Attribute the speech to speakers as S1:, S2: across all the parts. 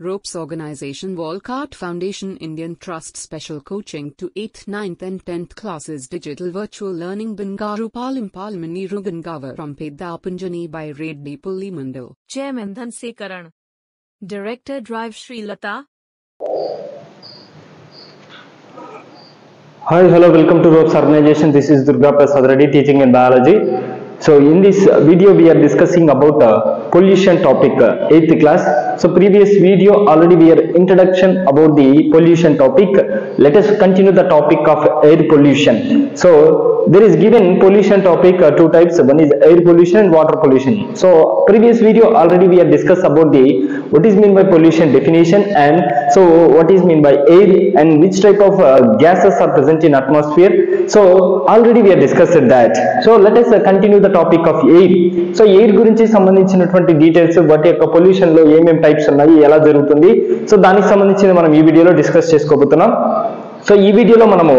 S1: Ropes Organization Walcott Foundation Indian Trust Special Coaching to 8th, 9th and 10th classes Digital Virtual Learning Bangaru Palmani Rugangavar from Pedapunjani by Reddy Pullimandal.
S2: Chairman Dhansekaran. Director Drive Sri Lata.
S3: Hi, hello, welcome to Ropes Organization. This is Durga Prasad Reddy teaching in biology. So in this video we are discussing about pollution topic, 8th class. So previous video already we are introduction about the pollution topic. Let us continue the topic of air pollution. So there is given pollution topic two types. One is air pollution and water pollution. So previous video already we have discussed about the what is mean by pollution definition, and so what is mean by air and which type of gases are present in atmosphere. So already we have discussed that. So let us continue the topic of air. So air గురించి సంబంధించినటువంటి details, వాటి యొక్క pollution లో ఏమేమి types ఉన్నాయి, ఎలా జరుగుతుంది, so దానికి సంబంధించి మనం ఈ వీడియోలో డిస్కస్ చేసుకోబోతున్నాం. సో ఈ వీడియోలో మనము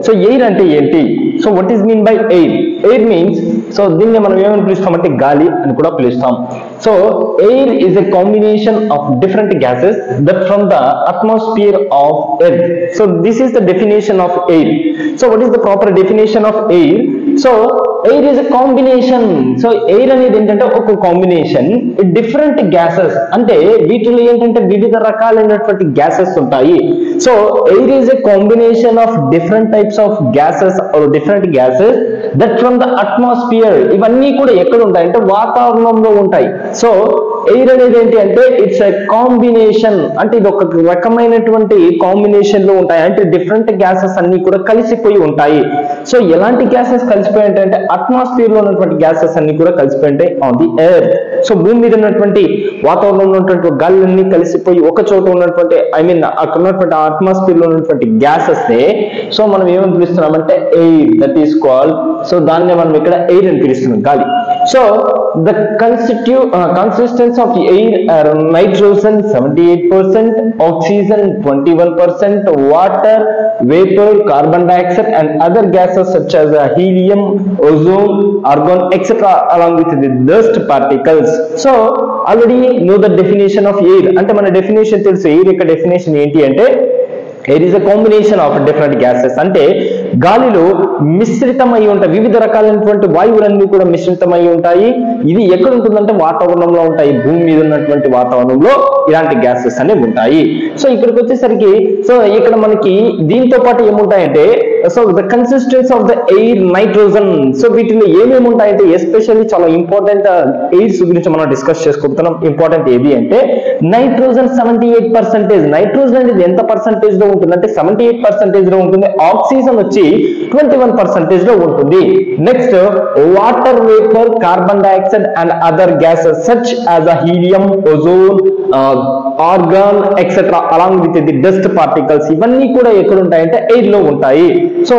S3: సో ఎయిర్ అంటే ఏంటి, so what is mean by air. Air means so దీన్ని మనం ఏమని పిలుస్తామంటే గాలి అని కూడా పిలుస్తాం. So air is a combination of different gases that from the atmosphere of earth. So this is the definition of air. So what is the proper definition of air? So air is a combination. So air అనేది ఏంటంటే ఒక combination different gases, అంటే వీటిలో ఏంటంటే వివిధ రకాలైనటువంటి gases ఉంటాయి. So air is a combination of different types of gases or different gases that from the atmosphere. ఇవన్నీ కూడా ఎక్కడ ఉంటాయి అంటే వాతావరణంలో ఉంటాయి. సో ఎయిర్ అనేది ఏంటి అంటే ఇట్స్ ఎ కాంబినేషన్, అంటే ఇది ఒక రకమైనటువంటి కాంబినేషన్ లో ఉంటాయి, అంటే డిఫరెంట్ గ్యాసెస్ అన్ని కూడా కలిసిపోయి ఉంటాయి. సో ఎలాంటి గ్యాసెస్ కలిసిపోయి ఉంటాయి అంటే అట్మాస్ఫియర్ లో ఉన్నటువంటి గ్యాసెస్ అన్ని కూడా కలిసిపోయి ఉంటాయి ఆన్ ది ఎర్త్. సో భూమి మీద ఉన్నటువంటి వాతావరణంలో ఉన్నటువంటి గాలులన్నీ కలిసిపోయి ఒక చోట ఉన్నటువంటి అక్కడ ఉన్నటువంటి అట్మాస్ఫియర్ లో ఉన్నటువంటి గ్యాసెస్ నే సో మనం ఏమని పిలుస్తున్నామంటే air, that is called. So దాన్ని మనం ఇక్కడ ఎయిర్ అని పిలుస్తున్నాం, గాలి. So the consistence of air are nitrogen 78%, oxygen 21%, water, vapor, carbon dioxide and other gases such as helium, ozone, argon, etc. along with the dust particles. So already know the definition of air. అంటే మన definition తెలుసు. Air యొక్క definition ఏంటి అంటే air is a combination of different gases, అంటే గాలిలో మిశ్రితమై ఉంటాయి, వివిధ రకాలైనటువంటి వాయువులన్నీ కూడా మిశ్రితమై ఉంటాయి. ఇది ఎక్కడ ఉంటుందంటే వాతావరణంలో ఉంటాయి, భూమి మీద ఉన్నటువంటి వాతావరణంలో ఇలాంటి గ్యాసెస్ అనేవి ఉంటాయి. సో ఇక్కడికి వచ్చేసరికి సో ఇక్కడ మనకి దీంతో పాటు ఏముంటాయంటే so the consistence of the air nitrogen. So వీటిలో ఏమేమి ఉంటాయంటే ఎస్పెషల్లీ చాలా ఇంపార్టెంట్ ఎయిర్స్ గురించి మనం డిస్కస్ చేసుకుంటున్నాం. ఇంపార్టెంట్ ఏది అంటే నైట్రోజన్ 78%. నైట్రోజన్ అనేది ఎంత పర్సెంటేజ్ లో ఉంటుంది అంటే 78% లో ఉంటుంది. ఆక్సిజన్ వచ్చి 21% లో ఉంటుంది. Next water vapour, carbon dioxide and other gases such as helium, ozone, organ etcetera along with the dust particles. ఇవన్నీ కూడా ఎక్కడ ఉంటాయంటే ఎయిర్ లో ఉంటాయి. సో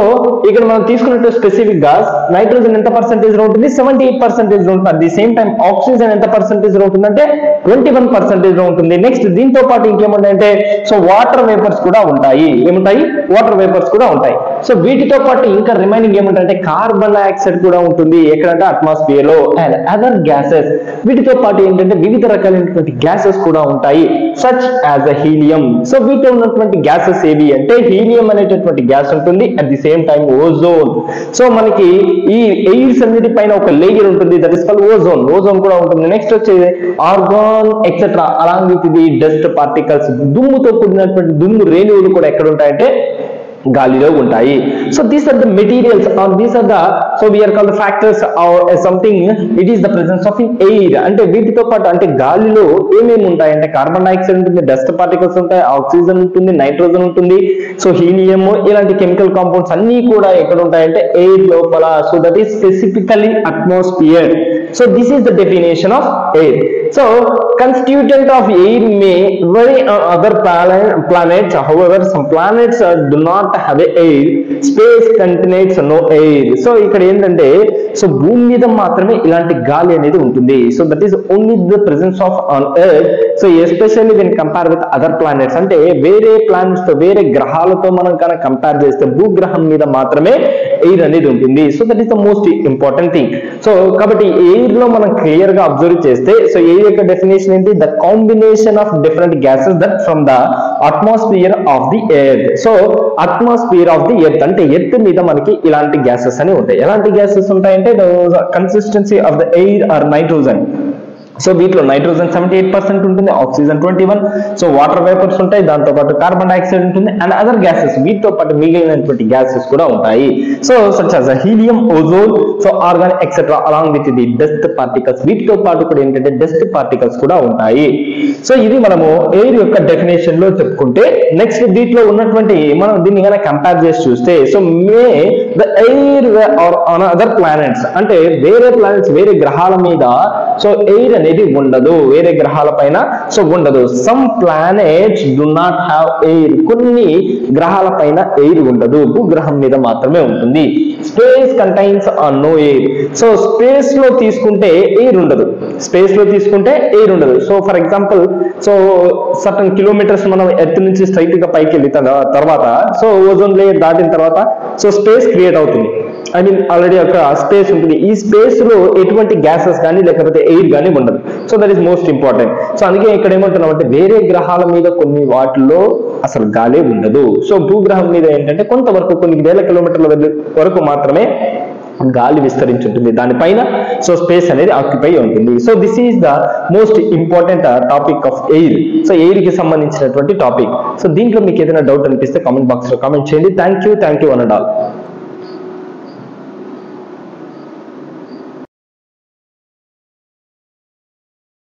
S3: ఇక్కడ మనం తీసుకున్నట్టు స్పెసిఫిక్ గా నైట్రోజన్ ఎంత పర్సెంటేజ్ లో ఉంటుంది, 78% లో ఉంటుంది. At the same time oxygen ఎంత పర్సెంటేజ్ లో ఉంటుందంటే 21% లో ఉంటుంది. నెక్స్ట్ దీంతో పాటు ఇంకేముంటాయంటే సో వాటర్ వేపర్స్ కూడా ఉంటాయి. ఏముంటాయి? వాటర్ వేపర్స్ కూడా ఉంటాయి. సో వీటితో పాటు ఇంకా రిమైనింగ్ ఏముంటాయంటే కార్బన్ డైఆక్సైడ్ కూడా ఉంటుంది. ఎక్కడంటే అట్మాస్ఫియర్ లో. అండ్ అదర్ గ్యాసెస్, వీటితో పాటు ఏంటంటే వివిధ రకాలైనటువంటి గ్యాసెస్ కూడా ఉంటాయి such as a helium. So వీటిలో ఉన్నటువంటి గ్యాసెస్ ఏవి అంటే హీలియం అనేటటువంటి గ్యాస్ ఉంటుంది. At the same time ozone. So మనకి ఈ ఎయిర్స్ అన్నిటి పైన ఒక లేయర్ ఉంటుంది, that is called ozone. Ozone కూడా ఉంటుంది. నెక్స్ట్ వచ్చేది argon etcetera along with the dust particles. దుమ్ముతో కూడినటువంటి దుమ్ము రేణువులు కూడా ఎక్కడ ఉంటాయంటే గాలిలో ఉంటాయి. So these are the materials are these are the so we are called the factors or something it is the presence of in air. అంటే వీటితో పాటు అంటే గాలిలో ఏమేమి ఉంటాయి అంటే కార్బన్ డైఆక్సైడ్ ఉంటుంది, డస్ట్ పార్టికల్స్ ఉంటాయి, ఆక్సిజన్ ఉంటుంది, నైట్రోజన్ ఉంటుంది, సో హీలియం, ఇలాంటి కెమికల్ కాంపౌండ్స్ అన్ని కూడా ఎక్కడ ఉంటాయంటే ఎయిర్ లోపల. So that is specifically atmosphere. So this is the definition of air. So constituent of air may vary on other planets. However, some planets do not have air. Space contains no air. So ఇక్కడ ఏంటంటే so భూమి మీద మాత్రమే ఇలాంటి గాలి అనేది ఉంటుంది. So that is only the presence of on earth. So especially when compare with other planets, అంటే వేరే ప్లానెట్స్ తో వేరే గ్రహాలతో మనం కనుక కంపేర్ చేస్తే భూగ్రహం మీద మాత్రమే ఎయిర్ అనేది ఉంటుంది. So that is the most important thing. So కాబట్టి ఎయిర్ లో మనం క్లియర్ గా అబ్జర్వ్ చేస్తే సో ఎయిర్ ఎయిర్ యొక్క డెఫినేషన్ ఏంటి? The combination of different gases that from the atmosphere of the earth. So atmosphere of the earth అంటే earth మీద మనకి ఇలాంటి గ్యాసెస్ అని ఉంటాయి. ఎలాంటి గ్యాసెస్ ఉంటాయంటే consistency of the air are nitrogen. So వీటిలో నైట్రోజన్ 78% ఉంటుంది, ఆక్సిజన్ 21, సో వాటర్ వేపర్స్ ఉంటాయి, దాంతో పాటు కార్బన్ డైఆక్సైడ్ ఉంటుంది అండ్ అదర్ గ్యాసెస్, వీటితో పాటు మిగిలినటువంటి గ్యాసెస్ కూడా ఉంటాయి. So such as helium, ozone, so organ etcetera along with the dust particles, వీటితో పాటు కూడా ఏంటంటే డస్ట్ పార్టికల్స్ కూడా ఉంటాయి. సో ఇది మనము ఎయిర్ యొక్క డెఫినేషన్ లో చెప్పుకుంటే, నెక్స్ట్ వీటిలో ఉన్నటువంటి మనం దీన్ని కనుక కంపేర్ చేసి చూస్తే, so may the air are on other planets అంటే వేరే ప్లానెట్స్ వేరే గ్రహాల మీద సో ఎయిర్ అనేది ఉండదు, వేరే గ్రహాల పైన సో ఉండదు. Some planets do not have air, కొన్ని గ్రహాల పైన ఎయిర్ ఉండదు, భూగ్రహం మీద మాత్రమే ఉంటుంది. Space contains no air. So space లో తీసుకుంటే ఎయిర్ ఉండదు, స్పేస్ లో తీసుకుంటే ఎయిర్ ఉండదు. So for example, so certain kilometers మనం ఎర్త్ నుంచి స్ట్రైట్ గా పైకి వెళ్ళిన తర్వాత సో ఓజోన్ లేయర్ దాటిన తర్వాత సో స్పేస్ క్రియేట్ అవుతుంది. ఐ మీన్ ఆల్రెడీ ఒక స్పేస్ ఉంటుంది. ఈ స్పేస్ లో ఎటువంటి గ్యాసెస్ కానీ లేకపోతే ఎయిర్ కానీ ఉండదు. So that is most important. So అందుకే ఇక్కడ ఏమంటున్నాం అంటే వేరే గ్రహాల మీద కొన్ని వాటిల్లో అసలు గాలి ఉండదు. సో భూగ్రహం మీద ఏంటంటే కొంతవరకు కొన్ని వేల కిలోమీటర్ల వరకు మాత్రమే గాలి విస్తరించి ఉంటుంది, దానిపైన సో స్పేస్ అనేది ఆక్యుపై ఉంటుంది. So this is the most important topic of air. So air కి సంబంధించినటువంటి టాపిక్. సో దీంట్లో మీకు ఏదైనా డౌట్ అనిపిస్తే కామెంట్ బాక్స్ లో కామెంట్ చేయండి. Thank you one and all.